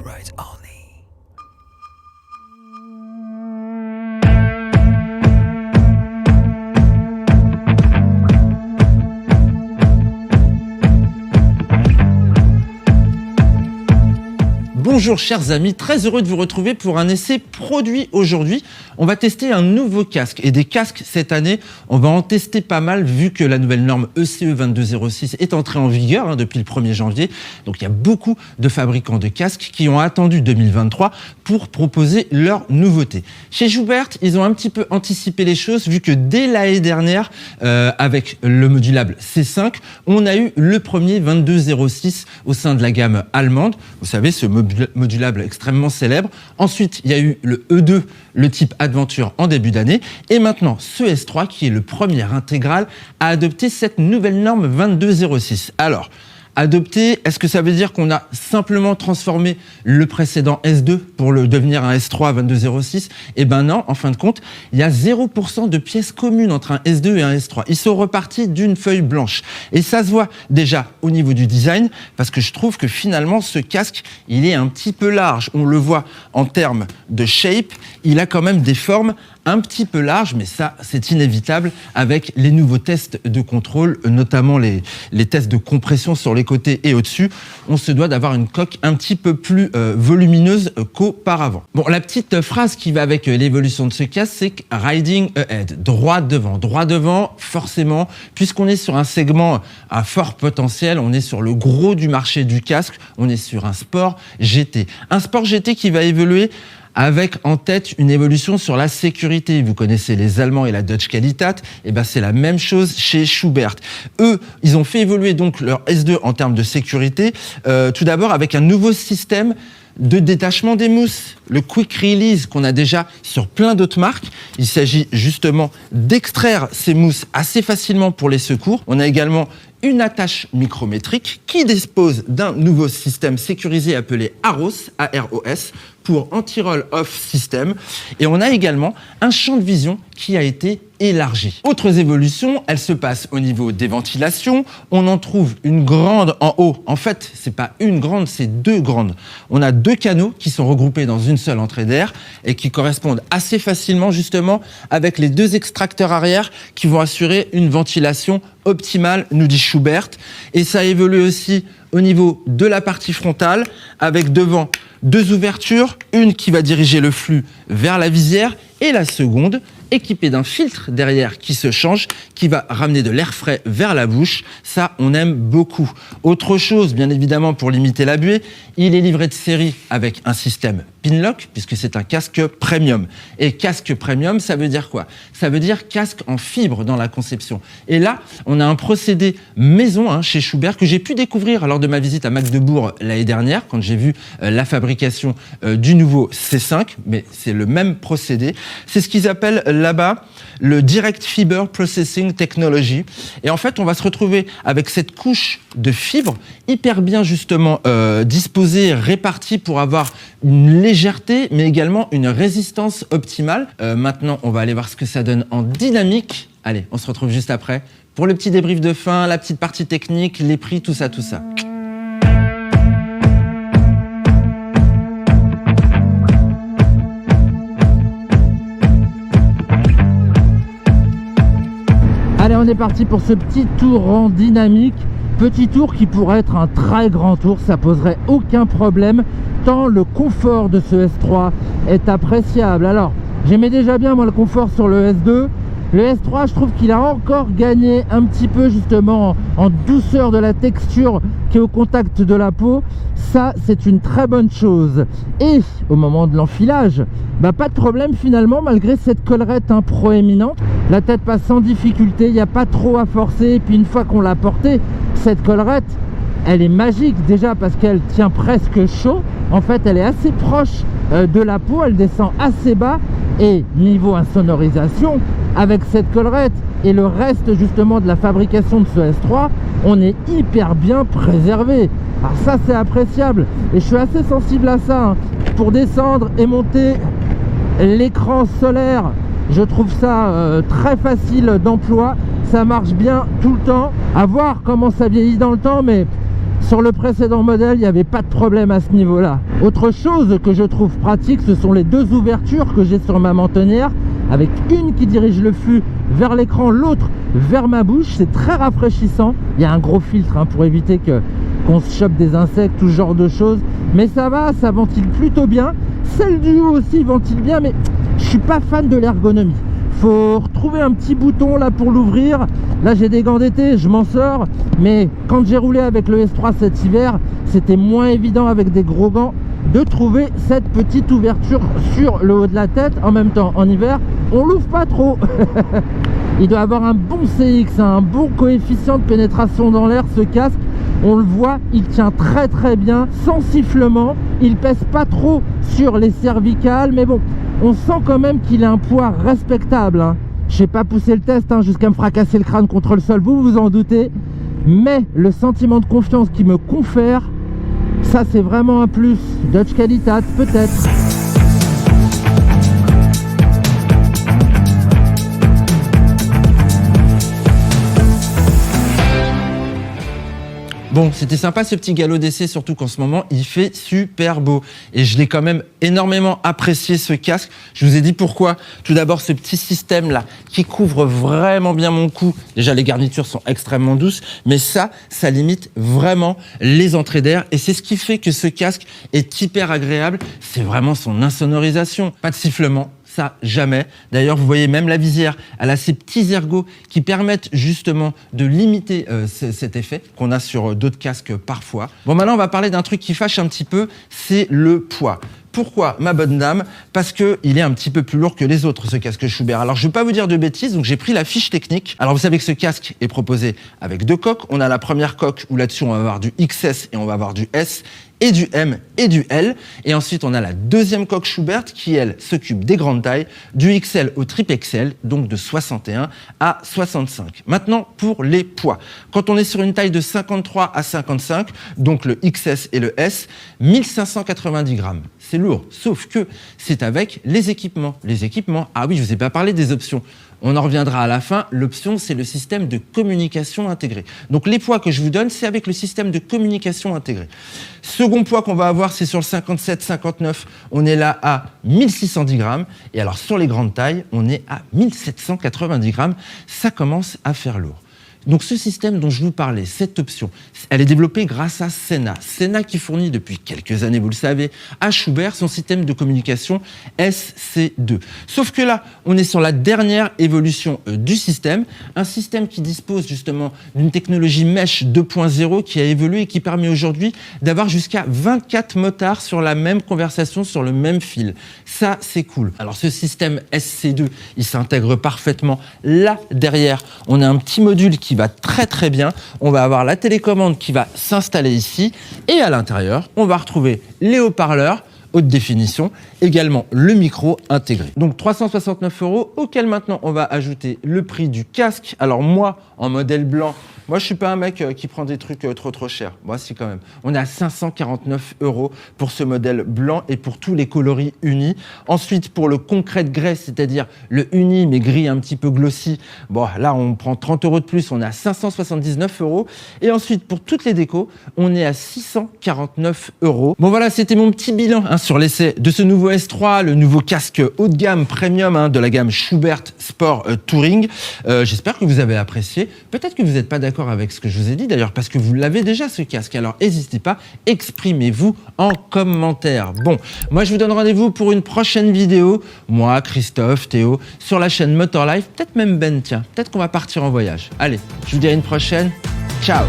rides only. Bonjour chers amis, très heureux de vous retrouver pour un essai produit aujourd'hui. On va tester un nouveau casque et des casques cette année, on va en tester pas mal vu que la nouvelle norme ECE 2206 est entrée en vigueur depuis le 1er janvier. Donc il y a beaucoup de fabricants de casques qui ont attendu 2023 pour proposer leurs nouveautés. Chez Joubert, ils ont un petit peu anticipé les choses vu que dès l'année dernière, avec le modulable C5, on a eu le premier 2206 au sein de la gamme allemande. Vous savez, ce modulable extrêmement célèbre. Ensuite, il y a eu le E2, le type Adventure en début d'année. Et maintenant, ce S3 qui est le premier intégral à adopter cette nouvelle norme 2206. Alors, adopter, est-ce que ça veut dire qu'on a simplement transformé le précédent S2 pour le devenir un S3 2206? Eh ben non, en fin de compte, il y a 0% de pièces communes entre un S2 et un S3. Ils sont repartis d'une feuille blanche. Et ça se voit déjà au niveau du design, parce que je trouve que finalement, ce casque, il est un petit peu large. On le voit en termes de shape, il a quand même des formes un petit peu large, mais ça, c'est inévitable avec les nouveaux tests de contrôle, notamment les tests de compression sur les côtés et au-dessus. On se doit d'avoir une coque un petit peu plus volumineuse qu'auparavant. Bon, la petite phrase qui va avec l'évolution de ce casque, c'est « riding ahead », droit devant. Droit devant, forcément, puisqu'on est sur un segment à fort potentiel, on est sur le gros du marché du casque, on est sur un sport GT. Un sport GT qui va évoluer avec en tête une évolution sur la sécurité. Vous connaissez les Allemands et la Deutsche Qualitat, et ben c'est la même chose chez Joubert. Eux, ils ont fait évoluer donc leur S2 en termes de sécurité, tout d'abord avec un nouveau système de détachement des mousses, le quick release qu'on a déjà sur plein d'autres marques. Il s'agit justement d'extraire ces mousses assez facilement pour les secours. On a également une attache micrométrique qui dispose d'un nouveau système sécurisé appelé AROS, A-R-O-S, pour anti-roll-off system. Et on a également un champ de vision qui a été élargi. Autres évolutions, elles se passent au niveau des ventilations. On en trouve une grande en haut. En fait, c'est pas une grande, c'est deux grandes. On a deux canaux qui sont regroupés dans une seule entrée d'air et qui correspondent assez facilement justement avec les deux extracteurs arrière qui vont assurer une ventilation optimale, nous dit Joubert. Et ça évolue aussi au niveau de la partie frontale avec devant deux ouvertures, une qui va diriger le flux vers la visière et la seconde équipée d'un filtre derrière qui se change, qui va ramener de l'air frais vers la bouche. Ça, on aime beaucoup. Autre chose, bien évidemment, pour limiter la buée, il est livré de série avec un système Pinlock, puisque c'est un casque premium. Et casque premium, ça veut dire quoi? Ça veut dire casque en fibre dans la conception. Et là, on a un procédé maison chez Joubert que j'ai pu découvrir lors de ma visite à Magdebourg l'année dernière, quand j'ai vu la fabrication du nouveau C5, mais c'est le même procédé. C'est ce qu'ils appellent là-bas le Direct Fiber Processing Technology. Et en fait, on va se retrouver avec cette couche de fibres hyper bien justement disposée, répartie pour avoir une légèreté, mais également une résistance optimale. Maintenant, on va aller voir ce que ça donne en dynamique. Allez, on se retrouve juste après pour le petit débrief de fin, la petite partie technique, les prix, tout ça, tout ça. Allez, on est parti pour ce petit tour en dynamique. Petit tour qui pourrait être un très grand tour, ça poserait aucun problème, tant le confort de ce S3 est appréciable. Alors, j'aimais déjà bien moi le confort sur le S2. Le S3, je trouve qu'il a encore gagné un petit peu justement en douceur de la texture qui est au contact de la peau. Ça, c'est une très bonne chose. Et au moment de l'enfilage, pas de problème finalement, malgré cette collerette proéminente. La tête passe sans difficulté, il n'y a pas trop à forcer. Et puis une fois qu'on l'a portée, cette collerette, elle est magique déjà parce qu'elle tient presque chaud. En fait, elle est assez proche de la peau, elle descend assez bas. Et niveau insonorisation, avec cette collerette et le reste justement de la fabrication de ce S3, on est hyper bien préservé. Alors ça, c'est appréciable. Et je suis assez sensible à ça. Pour descendre et monter l'écran solaire, je trouve ça très facile d'emploi. Ça marche bien tout le temps. À voir comment ça vieillit dans le temps, mais Sur le précédent modèle, il n'y avait pas de problème à ce niveau-là. Autre chose que je trouve pratique, ce sont les deux ouvertures que j'ai sur ma mentonnière, avec une qui dirige le flux vers l'écran, l'autre vers ma bouche. C'est très rafraîchissant. Il y a un gros filtre pour éviter qu'on se chope des insectes, tout ce genre de choses. Mais ça va, ça ventile plutôt bien. Celle du haut aussi ventile bien, mais je suis pas fan de l'ergonomie. Faut retrouver un petit bouton là pour l'ouvrir. Là j'ai des gants d'été, je m'en sors, mais quand j'ai roulé avec le S3 cet hiver, c'était moins évident avec des gros gants de trouver cette petite ouverture sur le haut de la tête. En même temps, en hiver, on l'ouvre pas trop. Il doit avoir un bon CX, un bon coefficient de pénétration dans l'air, ce casque. On le voit, il tient très très bien, sans sifflement. Il pèse pas trop sur les cervicales, mais bon, on sent quand même qu'il a un poids respectable. Je n'ai pas poussé le test jusqu'à me fracasser le crâne contre le sol, vous vous en doutez. Mais le sentiment de confiance qu'il me confère, ça c'est vraiment un plus. Dodge Qualitat, peut-être. Bon, c'était sympa ce petit galop d'essai, surtout qu'en ce moment, il fait super beau. Et je l'ai quand même énormément apprécié, ce casque. Je vous ai dit pourquoi. Tout d'abord, ce petit système-là, qui couvre vraiment bien mon cou. Déjà, les garnitures sont extrêmement douces, mais ça limite vraiment les entrées d'air. Et c'est ce qui fait que ce casque est hyper agréable. C'est vraiment son insonorisation. Pas de sifflement. Ça, jamais. D'ailleurs, vous voyez même la visière, elle a ces petits ergots qui permettent justement de limiter cet effet qu'on a sur d'autres casques parfois. Bon, maintenant, on va parler d'un truc qui fâche un petit peu, c'est le poids. Pourquoi, ma bonne dame? Parce qu'il est un petit peu plus lourd que les autres, ce casque Schuberth. Alors, je ne vais pas vous dire de bêtises, donc j'ai pris la fiche technique. Alors, vous savez que ce casque est proposé avec deux coques. On a la première coque où là-dessus, on va avoir du XS et on va avoir du S, et du M et du L. Et ensuite, on a la deuxième coque Schuberth qui, elle, s'occupe des grandes tailles, du XL au triple XL, donc de 61 à 65. Maintenant, pour les poids. Quand on est sur une taille de 53 à 55, donc le XS et le S, 1590 grammes. C'est lourd, sauf que c'est avec les équipements. Les équipements, ah oui, je ne vous ai pas parlé des options. On en reviendra à la fin. L'option, c'est le système de communication intégré. Donc, les poids que je vous donne, c'est avec le système de communication intégré. Second poids qu'on va avoir, c'est sur le 57-59. On est là à 1610 grammes. Et alors, sur les grandes tailles, on est à 1790 grammes. Ça commence à faire lourd. Donc ce système dont je vous parlais, cette option, elle est développée grâce à Sena. Sena qui fournit depuis quelques années, vous le savez, à Schuberth son système de communication SC2. Sauf que là, on est sur la dernière évolution du système, un système qui dispose justement d'une technologie Mesh 2.0 qui a évolué et qui permet aujourd'hui d'avoir jusqu'à 24 motards sur la même conversation, sur le même fil. Ça, c'est cool. Alors ce système SC2, il s'intègre parfaitement là derrière. On a un petit module qui va très très bien. On va avoir la télécommande qui va s'installer ici et à l'intérieur, on va retrouver les haut-parleurs haute définition, également le micro intégré. Donc 369 € auquel maintenant on va ajouter le prix du casque. Alors moi, en modèle blanc, moi je suis pas un mec qui prend des trucs trop chers. Moi si quand même. On est à 549 € pour ce modèle blanc et pour tous les coloris unis. Ensuite pour le concrète grey, c'est-à-dire le uni mais gris un petit peu glossy, bon là on prend 30 € de plus, on est à 579 €. Et ensuite pour toutes les décos, on est à 649 €. Bon voilà, c'était mon petit bilan sur l'essai de ce nouveau S3, le nouveau casque haut de gamme premium de la gamme Schuberth Sport Touring. J'espère que vous avez apprécié. Peut-être que vous n'êtes pas d'accord avec ce que je vous ai dit d'ailleurs, parce que vous l'avez déjà ce casque. Alors n'hésitez pas, exprimez-vous en commentaire. Bon, moi je vous donne rendez-vous pour une prochaine vidéo. Moi, Christophe, Théo, sur la chaîne Motor Life, peut-être même Ben, tiens, peut-être qu'on va partir en voyage. Allez, je vous dis à une prochaine. Ciao!